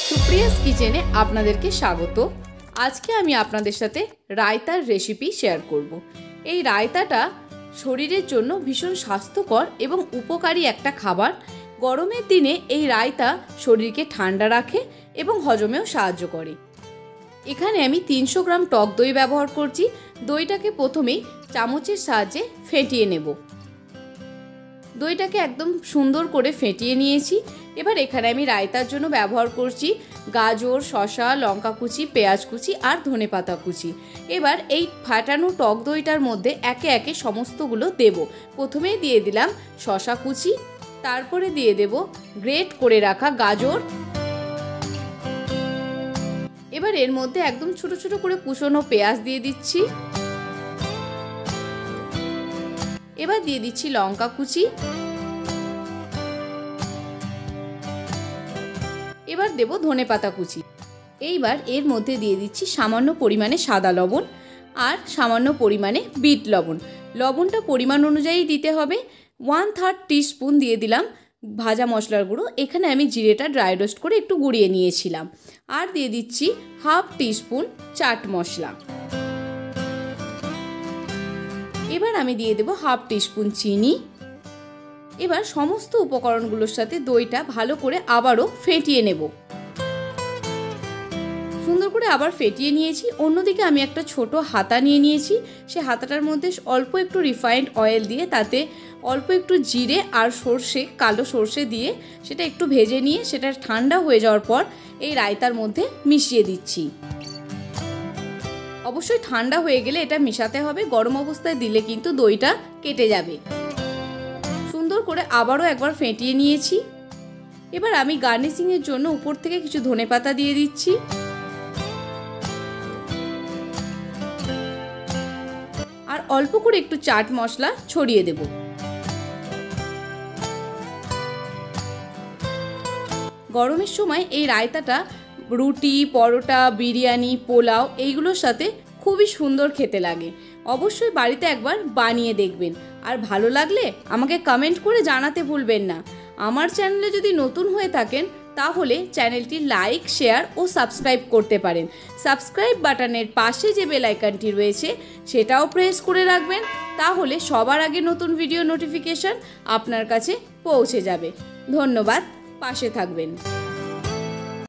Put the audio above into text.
সুপ্রিয়াস কিচেনে আপনাদেরকে স্বাগত। আজকে আমি আপনাদের সাথে রায়তার রেসিপি শেয়ার করব। এই রায়তাটা শরীরের জন্য ভীষণ স্বাস্থ্যকর এবং উপকারী একটা খাবার। গরমের দিনে এই রায়তা শরীরকে ঠান্ডা রাখে এবং হজমেও সাহায্য করে। এখানে আমি 300 গ্রাম টক দই ব্যবহার করছি। দইটাকে প্রথমেই চামচের সাহায্যে ফেটিয়ে নেব। দইটাকে একদম সুন্দর করে ফেটিয়ে নিয়েছি। এবার এখানে আমি রায়তার জন্য ব্যবহার করছি গাজর, শসা, লঙ্কা কুচি, পেঁয়াজ কুচি আর ধনেপাতা কুচি। এবার এই ফাটানো টক দইটার মধ্যে একে একে সমস্তগুলো দেব। প্রথমেই দিয়ে দিলাম শসা কুচি, তারপরে দিয়ে দেব গ্রেট করে রাখা গাজর। এবার এর মধ্যে একদম ছোট ছোট করে কুচনো পেঁয়াজ দিয়ে দিচ্ছি। এবার দিয়ে দিচ্ছি লঙ্কা কুচি। এবার দেব ধনেপাতা কুচি। এইবার এর মধ্যে দিয়ে দিচ্ছি সামান্য পরিমাণে সাদা লবণ আর সামান্য পরিমাণে বিট লবণ। লবণটা পরিমাণ অনুযায়ী দিতে হবে। 1/3 টিস্পুন দিয়ে দিলাম ভাজা মশলার গুঁড়ো। এখানে আমি জিরেটা ড্রাই রোস্ট করে একটু গুঁড়িয়ে নিয়েছিলাম। আর দিয়ে দিচ্ছি 1/2 টিস্পুন চাট মশলা। এবার আমি দিয়ে দেব 1/2 টিস্পুন চিনি। এবার সমস্ত উপকরণগুলোর সাথে দইটা ভালো করে আবারও ফেটিয়ে নেব। সুন্দর করে আবার ফেটিয়ে নিয়েছি। অন্যদিকে আমি একটা ছোট হাতা নিয়ে নিয়েছি। সে হাতাটার মধ্যে অল্প একটু রিফাইন্ড অয়েল দিয়ে তাতে অল্প একটু জিরে আর সর্ষে, কালো সর্ষে দিয়ে সেটা একটু ভেজে নিয়ে সেটা ঠান্ডা হয়ে যাওয়ার পর এই রায়তার মধ্যে মিশিয়ে দিচ্ছি। অবশ্যই ঠান্ডা হয়ে গেলে এটা মিশাতে হবে। গরম অবস্থায় দিলে কিন্তু দইটা কেটে যাবে। সুন্দর করে আবারও একবার ফেটিয়ে নিয়েছি। এবার আমি গার্নিশিংয়ের জন্য উপর থেকে কিছু ধনেপাতা দিয়ে দিচ্ছি। আর অল্প করে একটু চাট মশলা ছড়িয়ে দেব। গরমের সময় এই রায়তাটা রুটি, পরোটা, বিরিয়ানি, পোলাও এইগুলোর সাথে খুবই সুন্দর খেতে লাগে। অবশ্যই বাড়িতে একবার বানিয়ে দেখবেন। আর ভালো লাগলে আমাকে কমেন্ট করে জানাতে ভুলবেন না। আমার চ্যানেলে যদি নতুন হয়ে থাকেন তাহলে চ্যানেলটি লাইক, শেয়ার ও সাবস্ক্রাইব করতে পারেন। সাবস্ক্রাইব বাটনের পাশে যে বেল আইকনটি রয়েছে সেটাও প্রেস করে রাখবেন। তাহলে সবার আগে নতুন ভিডিও নোটিফিকেশন আপনার কাছে পৌঁছে যাবে। ধন্যবাদ, পাশে থাকবেন।